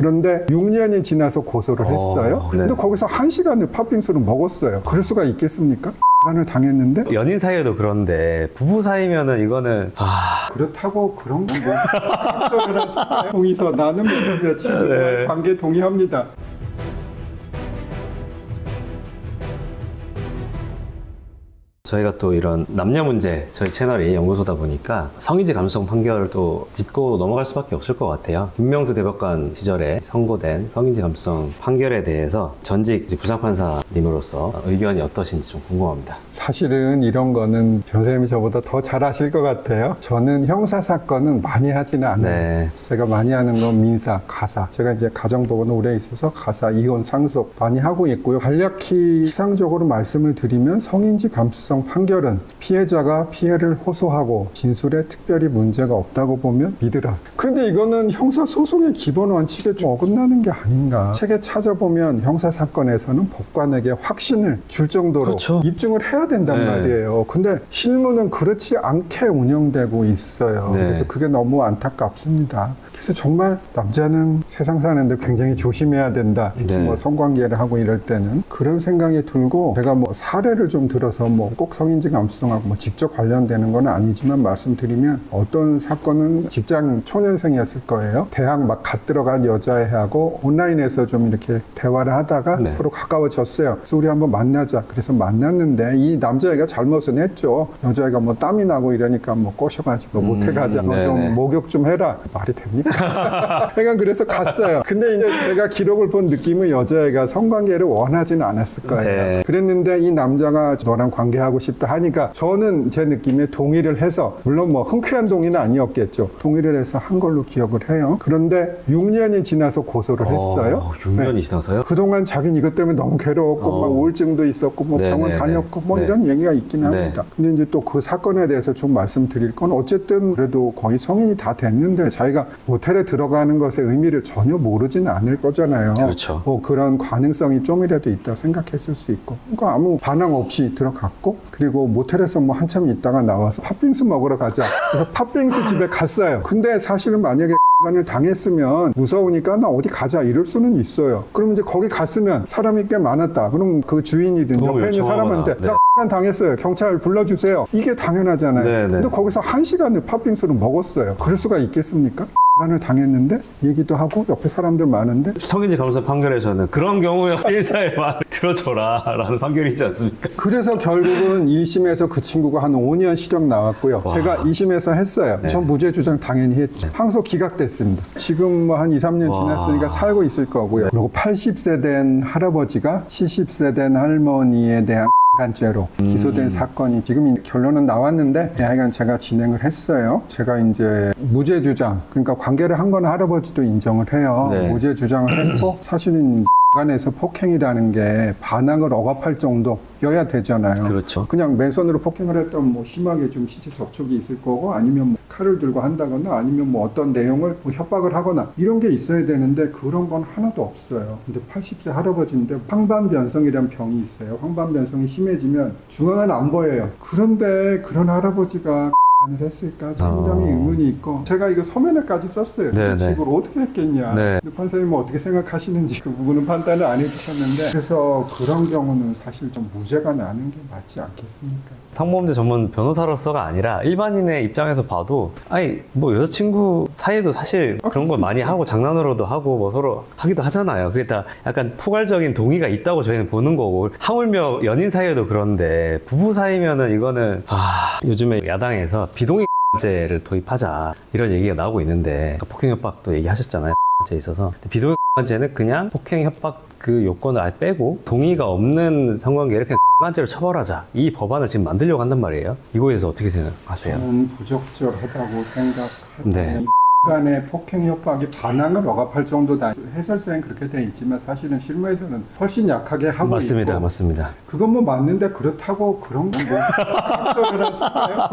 그런데 6년이 지나서 고소를 했어요. 네. 근데 거기서 1시간을 팥빙수를 먹었어요. 그럴 수가 있겠습니까? 을 당했는데 연인 사이에도 그런데 부부 사이면은 이거는 그렇다고 그런 건 뭐 각서를 했을까요? 동의서 나는 몇 친구와의 관계 동의합니다. 저희가 또 이런 남녀 문제 저희 채널이 연구소다 보니까 성인지 감수성 판결도 짚고 넘어갈 수밖에 없을 것 같아요. 김명수 대법관 시절에 선고된 성인지 감수성 판결에 대해서 전직 부장판사님으로서 의견이 어떠신지 좀 궁금합니다. 사실은 이런 거는 변호사님이 저보다 더 잘 아실 것 같아요. 저는 형사사건은 많이 하지는 않아요. 네. 제가 많이 하는 건 민사, 가사. 제가 이제 가정법원 오래 있어서 가사, 이혼, 상속 많이 하고 있고요. 간략히 이상적으로 말씀을 드리면 성인지 감수성 판결은 피해자가 피해를 호소하고 진술에 특별히 문제가 없다고 보면 믿으라. 그런데 이거는 형사소송의 기본 원칙에 좀 어긋나는 게 아닌가. 책에 찾아보면 형사사건에서는 법관에게 확신을 줄 정도로 그렇죠. 입증을 해야 된단 말이에요. 근데 실무는 그렇지 않게 운영되고 있어요. 그래서 그게 너무 안타깝습니다. 그래서 정말 남자는 세상 사는데 굉장히 조심해야 된다. 특히 뭐 성관계를 하고 이럴 때는 그런 생각이 들고, 제가 뭐 사례를 좀 들어서 뭐 꼭 성인지 감수성하고 뭐 직접 관련되는 건 아니지만 말씀드리면, 어떤 사건은 직장 초년생이었을 거예요. 대학 막 갓 들어간 여자애하고 온라인에서 좀 이렇게 대화를 하다가 서로 가까워졌어요. 그래서 우리 한번 만나자. 그래서 만났는데 이 남자애가 잘못은 했죠. 여자애가 뭐 땀이 나고 이러니까 뭐 꼬셔가지고 모텔 가자. 너 좀 목욕 좀 해라. 말이 됩니까? 그러니까 그래서 갔어요. 근데 이제 제가 기록을 본 느낌은 여자애가 성관계를 원하지는 않았을 거예요. 그랬는데 이 남자가 너랑 관계하고 싶다 하니까 저는 제 느낌에 동의를 해서, 물론 뭐 흔쾌한 동의는 아니었겠죠. 동의를 해서 한 걸로 기억을 해요. 그런데 6년이 지나서 고소를 했어요. 6년이 지나서요? 그동안 자기는 이것 때문에 너무 괴로웠고 막 우울증도 있었고 뭐 병원 다녔고 뭐 이런 얘기가 있긴 합니다. 근데 이제 또 그 사건에 대해서 좀 말씀드릴 건, 어쨌든 그래도 거의 성인이 다 됐는데 자기가 모텔에 들어가는 것의 의미를 전혀 모르지는 않을 거잖아요. 그렇죠. 뭐 그런 가능성이 좀이라도 있다 생각했을 수 있고, 그러니까 아무 반항 없이 들어갔고, 그리고 모텔에서 뭐 한참 있다가 나와서 팥빙수 먹으러 가자. 그래서 팥빙수 집에 갔어요. 근데 사실은 만약에 을 당했으면 무서우니까 나 어디 가자 이럴 수는 있어요. 그럼 이제 거기 갔으면 사람이 꽤 많았다. 그럼 그 주인이든 옆에 있는 사람한테 나 당했어요. 경찰 불러주세요. 이게 당연하잖아요. 근데 거기서 1시간을 팥빙수를 먹었어요. 그럴 수가 있겠습니까? 을 당했는데 얘기도 하고 옆에 사람들 많은데. 성인지 감수성 판결에서는 그런 경우에 피해자의 말을 들어줘라 라는 판결이지 않습니까? 그래서 결국은 1심에서 그 친구가 한 5년 실형 나왔고요. 제가 2심에서 했어요. 전 무죄 주장 당연히 했죠. 항소 기각됐습니다. 지금 뭐 한 2, 3년 지났으니까 살고 있을 거고요. 그리고 80세 된 할아버지가 70세 된 할머니에 대한 간죄로 기소된 사건이 지금 결론은 나왔는데, 하여간 제가 진행을 했어요. 제가 이제 무죄 주장, 그러니까 관계를 한 건 할아버지도 인정을 해요. 무죄 주장을 했고, 사실은 간에서 폭행이라는 게 반항을 억압할 정도여야 되잖아요. 그렇죠. 그냥 맨손으로 폭행을 했다면 뭐 심하게 좀 신체 접촉이 있을 거고, 아니면 뭐 칼을 들고 한다거나, 아니면 뭐 어떤 내용을 뭐 협박을 하거나 이런 게 있어야 되는데 그런 건 하나도 없어요. 근데 80세 할아버지인데 황반변성이라는 병이 있어요. 황반변성이 심해지면 중앙은 안 보여요. 그런데 그런 할아버지가 을 했을까 상당히 의문이 있고, 제가 이거 서면에까지 썼어요. 이걸 어떻게 했겠냐. 근데 판사님은 어떻게 생각하시는지 그 부분은 판단을 안 해주셨는데, 그래서 그런 경우는 사실 좀 무죄가 나는 게 맞지 않겠습니까? 성범죄 전문 변호사로서가 아니라 일반인의 입장에서 봐도, 아니 뭐 여자친구 사이에도 사실 그런 걸 많이 하고 장난으로도 하고 뭐 서로 하기도 하잖아요. 그게 다 약간 포괄적인 동의가 있다고 저희는 보는 거고, 하물며 연인 사이에도 그런데 부부 사이면은 이거는 요즘에 야당에서 비동의죄를 도입하자 이런 얘기가 나오고 있는데, 폭행 협박도 얘기하셨잖아요. 에 있어서 비동의죄는 그냥 폭행 협박 그 요건을 아예 빼고 동의가 없는 성관계를 그냥 간죄로 처벌하자, 이 법안을 지금 만들려고 한단 말이에요. 이거에 대해서 어떻게 생각하세요? 저는 부적절하다고 생각하는데, 간의 폭행 협박이 반항을 억압할 정도다. 해설서엔 그렇게 돼 있지만 사실은 실무에서는 훨씬 약하게 하고 맞습니다. 있고. 맞습니다. 그건 뭐 맞는데, 그렇다고 그런 건 뭐 각서를 했을까요?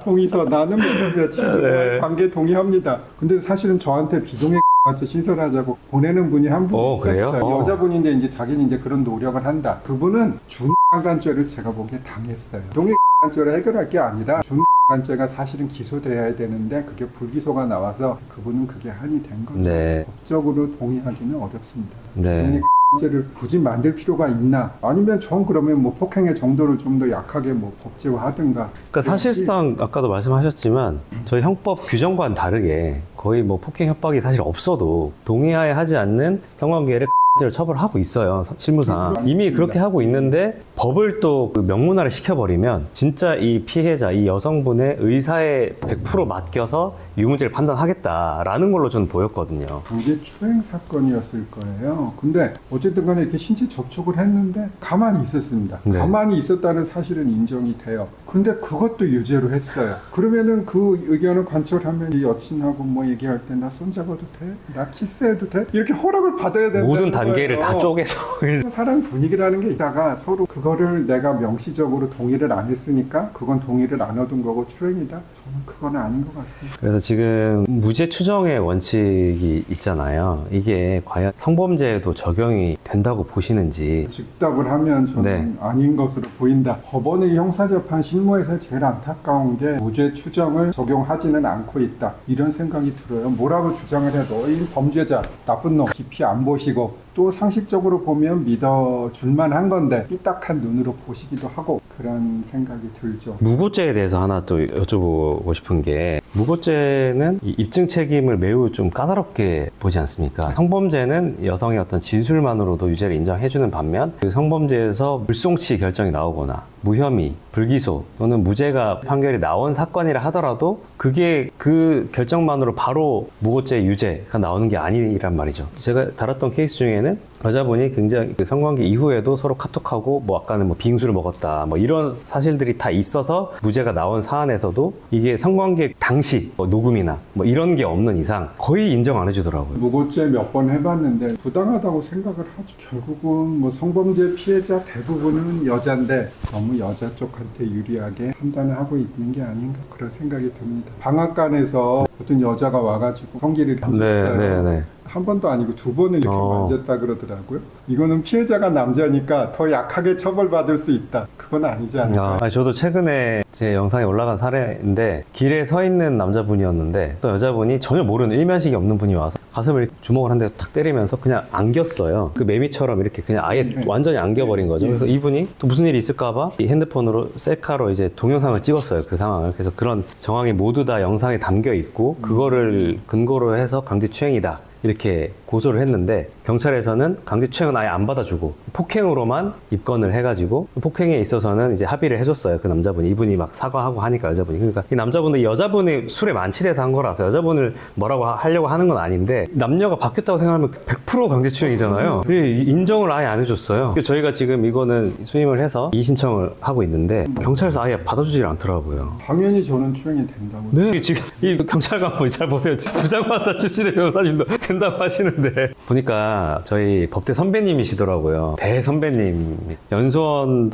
동의서 나는 몇 친구와의 관계 동의합니다. 근데 사실은 저한테 비동의 같이 신설하자고 보내는 분이 한 분 있었어요. 여자분인데 이제 자기는 이제 그런 노력을 한다. 그분은 준간죄를 제가 보기에 당했어요. 동의 간죄를 해결할 게 아니라 준 간죄가 사실은 기소돼야 되는데 그게 불기소가 나와서 그분은 그게 한이 된 거죠. 네. 법적으로 동의하기는 어렵습니다. 네. 죄를 굳이 만들 필요가 있나? 아니면 전 그러면 뭐 폭행의 정도를 좀 더 약하게 뭐 법제화하든가. 그러니까 사실상 아까도 말씀하셨지만 저희 형법 규정과는 다르게 거의 뭐 폭행 협박이 사실 없어도 동의하에 하지 않는 성관계를 를 처벌하고 있어요. 실무상 이미 그렇게 하고 있는데 법을 또 그 명문화를 시켜버리면 진짜 이 피해자, 이 여성분의 의사에 100% 맡겨서 유무죄를 판단하겠다라는 걸로 저는 보였거든요. 강제 추행 사건이었을 거예요. 근데 어쨌든 간에 이렇게 신체 접촉을 했는데 가만히 있었습니다. 네. 가만히 있었다는 사실은 인정이 돼요. 근데 그것도 유죄로 했어요. 그러면은 그 의견을 관철하면 이 여친하고 뭐 얘기할 때 나 손잡아도 돼? 나 키스해도 돼? 이렇게 허락을 받아야 된다는 모든 단계를 거예요. 다 쪼개서 사람 분위기라는 게 있다가 서로 그거를 내가 명시적으로 동의를 안 했으니까 그건 동의를 안 얻은 거고 추행이다? 저는 그건 아닌 것 같습니다. 그래서 지금 무죄 추정의 원칙이 있잖아요. 이게 과연 성범죄에도 적용이 된다고 보시는지. 즉답을 하면 저는 네. 아닌 것으로 보인다. 법원의 형사재판 실무에서 제일 안타까운 게 무죄 추정을 적용하지는 않고 있다. 이런 생각이 들어요. 뭐라고 주장을 해도 이 범죄자, 나쁜 놈, 깊이 안 보시고 또 상식적으로 보면 믿어줄만 한 건데 삐딱한 눈으로 보시기도 하고 그런 생각이 들죠. 무고죄에 대해서 하나 또 여쭤보고 싶은 게 무고죄는 이 입증 책임을 매우 좀 까다롭게 보지 않습니까? 성범죄는 여성의 어떤 진술만으로도 유죄를 인정해주는 반면 그 성범죄에서 불송치 결정이 나오거나 무혐의, 불기소 또는 무죄가 판결이 나온 사건이라 하더라도 그게 그 결정만으로 바로 무고죄 유죄가 나오는 게 아니란 말이죠. 제가 다뤘던 케이스 중에는 여자분이 굉장히 그 성관계 이후에도 서로 카톡하고 뭐 아까는 뭐 빙수를 먹었다 뭐 이런 사실들이 다 있어서 무죄가 나온 사안에서도 이게 성관계 당시 뭐 녹음이나 뭐 이런 게 없는 이상 거의 인정 안 해주더라고요. 무고죄 몇 번 해봤는데 부당하다고 생각을 하죠. 결국은 뭐 성범죄 피해자 대부분은 여자인데 너무 여자 쪽한테 유리하게 판단을 하고 있는 게 아닌가 그런 생각이 듭니다. 방앗간에서 어떤 여자가 와가지고 성기를 만졌어요. 네. 한 번도 아니고 두 번을 이렇게 만졌다 그러더라고요. 이거는 피해자가 남자니까 더 약하게 처벌받을 수 있다. 그건 아니지 않을까요? 저도 최근에 제 영상에 올라간 사례인데 길에 서 있는 남자분이었는데 또 여자분이 전혀 모르는 일면식이 없는 분이 와서 가슴을 주먹을 한 대 탁 때리면서 그냥 안겼어요. 그 매미처럼 이렇게 그냥 아예 완전히 안겨버린 거죠. 그래서 이분이 또 무슨 일이 있을까봐 이 핸드폰으로 셀카로 이제 동영상을 찍었어요. 그 상황을. 그래서 그런 정황이 모두 다 영상에 담겨 있고 그거를 근거로 해서 강제추행이다. 이렇게 고소를 했는데 경찰에서는 강제추행은 아예 안 받아주고 폭행으로만 입건을 해가지고 폭행에 있어서는 이제 합의를 해줬어요. 그 남자분이. 이분이 막 사과하고 하니까 여자분이. 그러니까 이 남자분도 여자분이 술에 만취돼서 한 거라서 여자분을 뭐라고 하려고 하는 건 아닌데 남녀가 바뀌었다고 생각하면 100% 강제추행이잖아요. 인정을 아예 안 해줬어요. 저희가 지금 이거는 수임을 해서 이의신청을 하고 있는데 경찰에서 아예 받아주질 않더라고요. 당연히 저는 추행이 된다고. 네, 지금 이 경찰관 잘 보세요. 지금 부장판사 출신의 변호사님도 된다고 하시는데 보니까 저희 법대 선배님이시더라고요. 대선배님. 연수원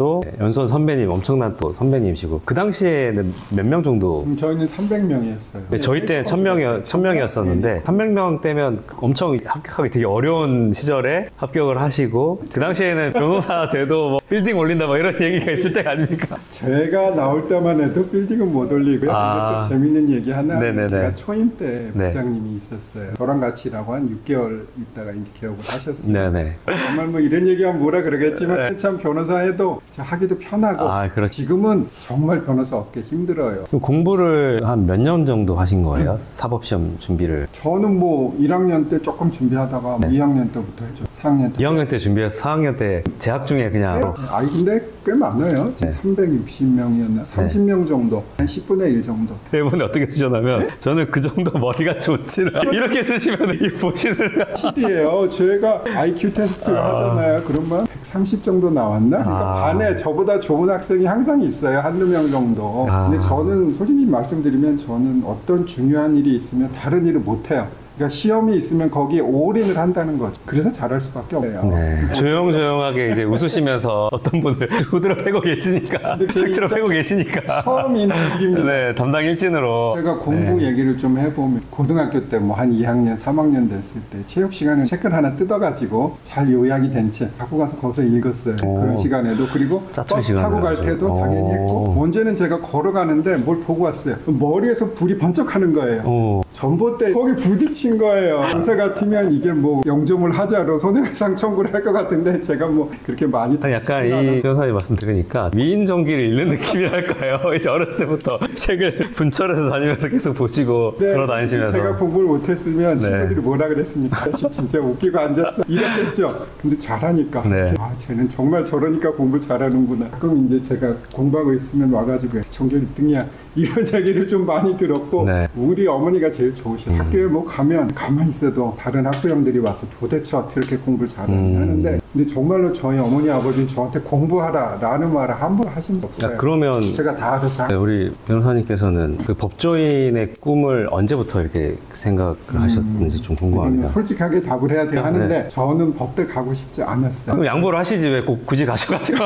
선배님 엄청난 또 선배님이시고 그 당시에는 몇 명 정도? 저희는 300명이었어요. 네, 저희 때는 1000명이었었는데 300명 때면 엄청 합격하기 되게 어려운 시절에 합격을 하시고 그 당시에는 변호사 돼도 뭐 빌딩 올린다 뭐 이런 얘기가 있을 때가 아닙니까? 제가 나올 때만 해도 빌딩은 못 올리고요. 근데 또 재밌는 얘기 하나. 네네네. 제가 초임 때 네. 부장님이 있었어요. 저랑 같이 일하고 한 6개월 있다가 이제 개업을 하셨어요. 네네. 정말 뭐 이런 얘기하면 뭐라 그러겠지만 참 변호사 해도 하기도 편하고 그렇죠. 지금은 정말 변호사 얻기 힘들어요. 그럼 공부를 한 몇 년 정도 하신 거예요? 사법시험 준비를? 저는 뭐 1학년 때 조금 준비하다가 네. 2학년 때부터 했죠. 4학년 때. 2학년 때 준비해서 4학년 때 재학 중에 그냥 아니 근데 꽤 많아요. 지금 네. 360명이었나? 30명 정도. 한 10분의 1 정도. 일본에 어떻게 쓰셨냐면 저는 그 정도 머리가 좋지는 이렇게 쓰시면 이 보시는 실이에요. 제가 IQ 테스트를 하잖아요. 그러면 130 정도 나왔나? 그러니까 반에 저보다 좋은 학생이 항상 있어요. 한두 명 정도. 근데 저는 솔직히 말씀드리면 저는 어떤 중요한 일이 있으면 다른 일을 못 해요. 그러니까 시험이 있으면 거기에 올인을 한다는 거죠. 그래서 잘할 수밖에 없네요. 네. 조용조용하게 이제 웃으시면서 어떤 분을 후드로 패고 계시니까, 팩트로 패고 계시니까. 처음 있는 일입니다. 네, 담당 일진으로. 제가 공부 얘기를 좀 해보면 고등학교 때 뭐 한 2학년, 3학년 됐을 때 체육 시간에 책을 하나 뜯어가지고 잘 요약이 된 책 갖고 가서 거기서 읽었어요. 그런 시간에도. 그리고 버스 타고 갈 때도 당연히 했고 언제는 제가 걸어가는데 뭘 보고 왔어요. 머리에서 불이 번쩍하는 거예요. 전봇대 거기 부딪힌 거예요. 요새 같으면 이게 뭐 영조물 하자로 손해배상 청구를 할 것 같은데 제가 뭐 그렇게 많이 약간 이 변호사님 말씀 들으니까 위인전기를 읽는 느낌이랄까요? 이제 어렸을 때부터 책을 분철해서 다니면서 계속 보시고 네, 돌아다니시면서 제가 공부를 못했으면 친구들이 뭐라 그랬습니까? 진짜 웃기고 앉았어 이랬겠죠. 근데 잘하니까 아 쟤는 정말 저러니까 공부 잘하는구나. 그럼 이제 제가 공부하고 있으면 와가지고 전교 1등이야 이런 얘기를 좀 많이 들었고 우리 어머니가 제일 좋으신 학교에 뭐 가면 가만히 있어도 다른 학부형들이 와서 도대체 어떻게 이렇게 공부를 잘하는데 근데 정말로 저희 어머니 아버지는 저한테 공부하라 라는 말을 함부로 하신 적 없어요. 그러면 제가 다 알아서 우리 변호사님께서는 그 법조인의 꿈을 언제부터 이렇게 생각을 하셨는지 좀 궁금합니다. 솔직하게 답을 해야 돼 하는데 저는 법대 가고 싶지 않았어요. 그럼 양보를 하시지 왜 꼭 굳이 가셔가지고.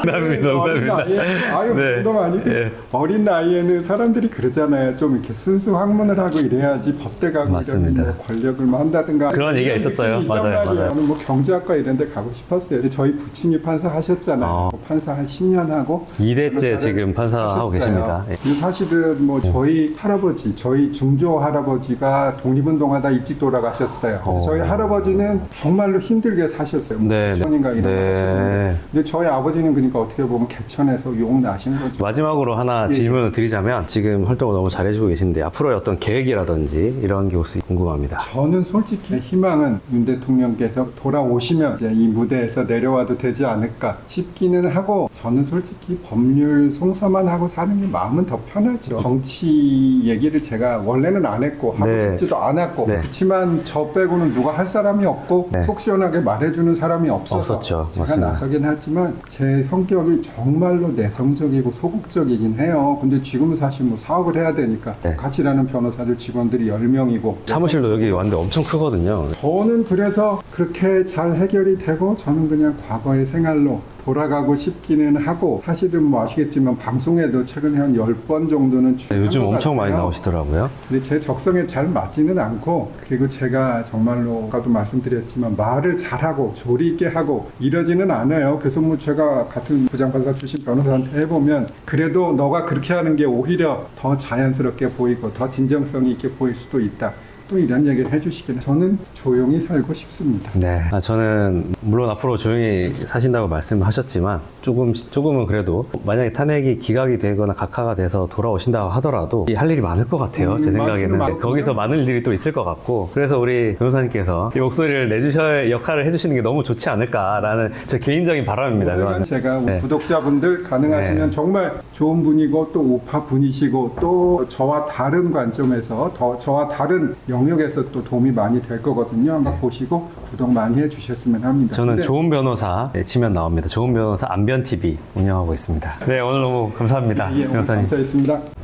어린 나이에 아유 너무 아니고 어린 나이에는 사람들이 그러잖아요. 좀 이렇게 순수 학문을 하고 이래야지 법대 가고 맞습니다. 이러면 뭐 권력을 뭐 한다든가 그런 얘기가 있었어요. 맞아요. 저는 뭐 경제학과 이런 데 가고 싶었어요. 근데 저희 부친이 판사 하셨잖아요. 판사 한 10년 하고 2대째 지금 판사하고 계십니다. 근데 사실은 뭐 저희 할아버지, 저희 중조 할아버지가 독립운동하다 일찍 돌아가셨어요. 그래서 저희 할아버지는 정말로 힘들게 사셨어요. 개천인가 이런 거 하셨는데 근데 저희 아버지는 그러니까 어떻게 보면 개천에서 용 나신 거죠. 마지막으로 하나 질문을 드리자면 지금 활동을 너무 잘해주고 계신데 앞으로의 어떤 계획이라든지 이런 게 혹시 궁금합니다. 저는 솔직히 희망은 윤 대통령께서 돌아오시면 이제 이 무대에서 내려와도 되지 않을까 싶기는 하고 저는 솔직히 법률 송사만 하고 사는 게 마음은 더 편하죠. 정치 얘기를 제가 원래는 안 했고 하고 싶지도 않았고 그렇지만 저 빼고는 누가 할 사람이 없고 속 시원하게 말해주는 사람이 없었죠. 제가 맞습니다. 나서긴 하지만 제 성격이 정말로 내성적이고 소극적이긴 해요. 근데 지금은 사실 뭐 사업을 해야 되니까 같이 일하는 변호사들 직원들이 10명이고 사무실도 여기 왔는데 엄청 크거든요. 저는 그래서 그렇게 잘 해결이 되고 저는 그냥 과거의 생활로 돌아가고 싶기는 하고 사실은 뭐 아시겠지만 방송에도 최근에 한 10번 정도는 요즘 엄청 많이 나오시더라고요. 근데 제 적성에 잘 맞지는 않고 그리고 제가 정말로 아까도 말씀드렸지만 말을 잘하고 조리 있게 하고 이러지는 않아요. 그래서 뭐 제가 같은 부장판사 출신 변호사한테 해보면 그래도 너가 그렇게 하는 게 오히려 더 자연스럽게 보이고 더 진정성이 있게 보일 수도 있다. 또 이런 얘기를 해주시기는 저는 조용히 살고 싶습니다. 네, 저는 물론 앞으로 조용히 사신다고 말씀하셨지만 조금은 그래도 만약에 탄핵이 기각이 되거나 각하가 돼서 돌아오신다고 하더라도 할 일이 많을 것 같아요. 제 생각에는 거기서 많은 일들이 또 있을 것 같고 그래서 우리 변호사님께서 이 목소리를 내주셔야 역할을 해주시는 게 너무 좋지 않을까라는 제 개인적인 바람입니다. 그건 제가 구독자분들 가능하시면 정말 좋은 분이고 또 우파 분이시고 또 저와 다른 관점에서 저와 다른 영역에서 또 도움이 많이 될 거거든요. 한번 보시고 구독 많이 해주셨으면 합니다. 저는 좋은 변호사 치면 나옵니다. 좋은 변호사 안변TV 운영하고 있습니다. 네, 오늘 너무 감사합니다. 변호사님. 감사했습니다.